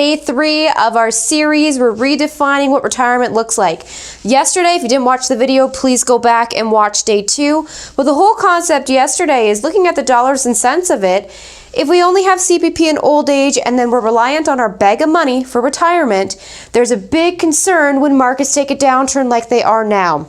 day 3 of our series. We're redefining what retirement looks like. Yesterday, if you didn't watch the video, please go back and watch day 2. But the whole concept yesterday is looking at the dollars and cents of it. If we only have CPP in old age and then we're reliant on our bag of money for retirement, there's a big concern when markets take a downturn like they are now.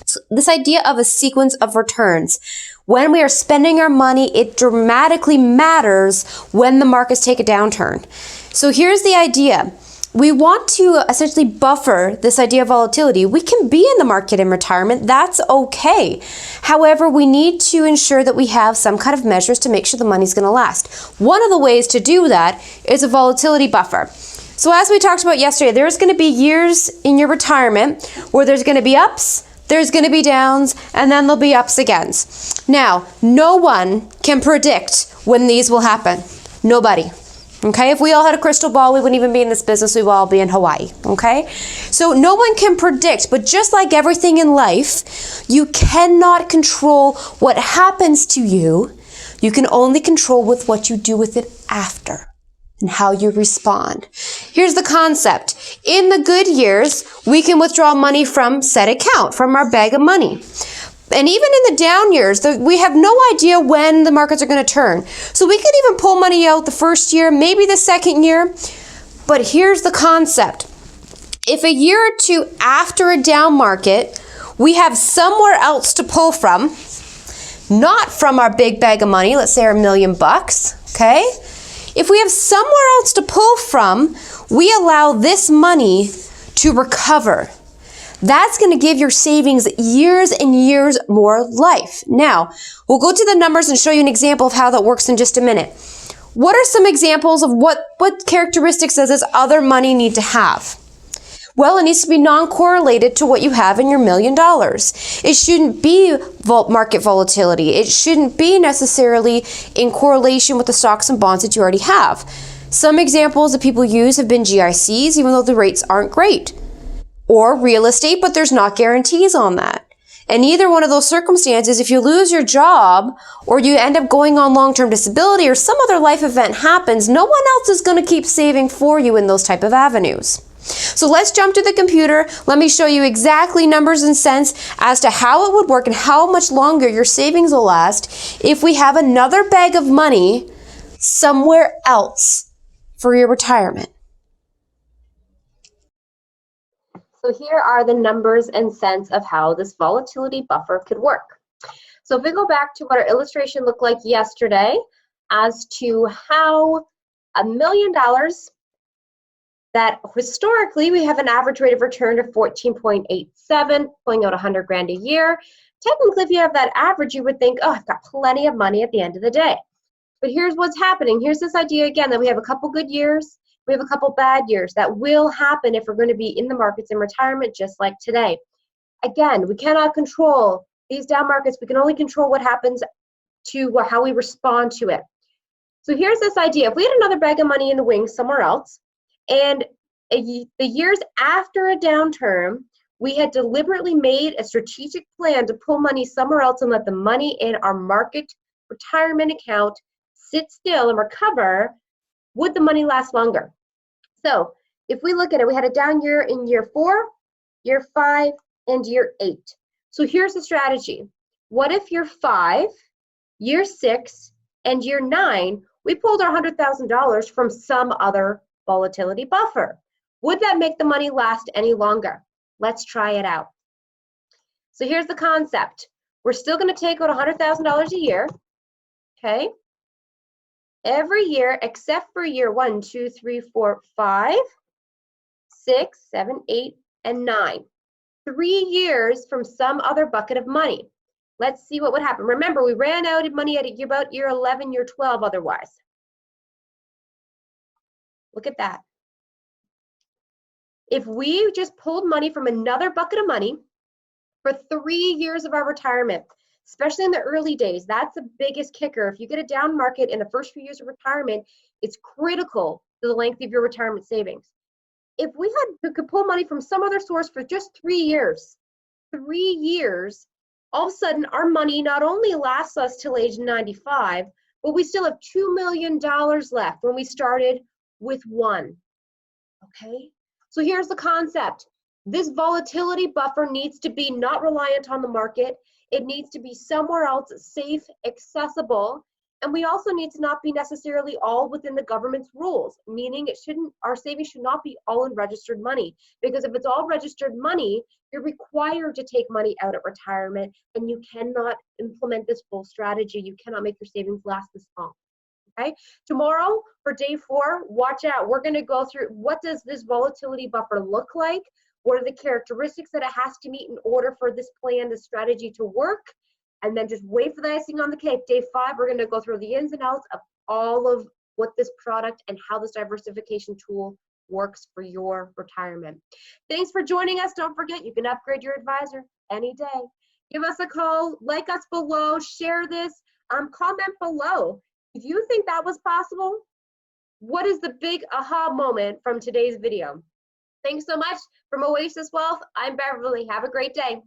So this idea of a sequence of returns. When we are spending our money, it dramatically matters when the markets take a downturn. So here's the idea. We want to essentially buffer this idea of volatility. We can be in the market in retirement. That's okay. However, we need to ensure that we have some kind of measures to make sure the money's going to last. One of the ways to do that is a volatility buffer. So as we talked about yesterday, there's going to be years in your retirement where there's going to be ups, there's going to be downs, and then there'll be ups again. Now, no one can predict when these will happen. Nobody. Okay, if we all had a crystal ball, we wouldn't even be in this business, we would all be in Hawaii, okay? So no one can predict, but just like everything in life, you cannot control what happens to you. You can only control with what you do with it after and how you respond. Here's the concept. In the good years, we can withdraw money from said account, from our bag of money. And even in the down years, we have no idea when the markets are going to turn. So we could even pull money out the first year, maybe the second year. But here's the concept. If a year or two after a down market, we have somewhere else to pull from, not from our big bag of money, let's say our $1 million, okay? If we have somewhere else to pull from, we allow this money to recover. That's going to give your savings years and years more life. Now, we'll go to the numbers and show you an example of how that works in just a minute. What are some examples of what characteristics does this other money need to have? Well, it needs to be non-correlated to what you have in your $1 million. It shouldn't be market volatility. It shouldn't be necessarily in correlation with the stocks and bonds that you already have. Some examples that people use have been GICs, even though the rates aren't great. Or real estate, but there's not guarantees on that. And either one of those circumstances, if you lose your job or you end up going on long-term disability or some other life event happens, no one else is going to keep saving for you in those type of avenues. So let's jump to the computer. Let me show you exactly numbers and cents as to how it would work and how much longer your savings will last if we have another bag of money somewhere else for your retirement. So here are the numbers and cents of how this volatility buffer could work. So if we go back to what our illustration looked like yesterday as to how $1 million, that historically we have an average rate of return of 14.87, pulling out 100 grand a year. Technically, if you have that average, you would think, oh, I've got plenty of money at the end of the day. But here's what's happening. Here's this idea again that we have a couple good years. We have a couple bad years. That will happen if we're going to be in the markets in retirement just like today. Again, we cannot control these down markets. We can only control what happens to how we respond to it. So here's this idea. If we had another bag of money in the wings somewhere else, and the years after a downturn, we had deliberately made a strategic plan to pull money somewhere else and let the money in our market retirement account sit still and recover, would the money last longer? So if we look at it, we had a down year in year 4, year 5, and year 8. So here's the strategy. What if year 5, year 6, and year 9, we pulled our $100,000 from some other volatility buffer? Would that make the money last any longer? Let's try it out. So here's the concept. We're still going to take out $100,000 a year, okay? Every year except for year 1, 2, 3, 4, 5, 6, 7, 8, and 9. 3 years from some other bucket of money. Let's see what would happen. Remember, we ran out of money at about year 11, year 12 otherwise. Look at that. If we just pulled money from another bucket of money for 3 years of our retirement, especially in the early days, that's the biggest kicker. If you get a down market in the first few years of retirement, it's critical to the length of your retirement savings. If we could pull money from some other source for just 3 years, all of a sudden our money not only lasts us till age 95, but we still have $2 million left when we started with 1. okay? So here's the concept. This volatility buffer needs to be not reliant on the market. It needs to be somewhere else safe, accessible, and we also need to not be necessarily all within the government's rules, meaning our savings should not be all in registered money, because if it's all registered money, you're required to take money out at retirement, and you cannot implement this full strategy. You cannot make your savings last this long. Okay, tomorrow for day 4, watch out. We're going to go through what does this volatility buffer look like? What are the characteristics that it has to meet in order for this plan, this strategy to work? And then just wait for the icing on the cake. Day 5, we're going to go through the ins and outs of all of what this product and how this diversification tool works for your retirement. Thanks for joining us. Don't forget, you can upgrade your advisor any day. Give us a call, like us below, share this, comment below. If you think that was possible, what is the big aha moment from today's video? Thanks so much. From Oasis Wealth, I'm Beverly. Have a great day.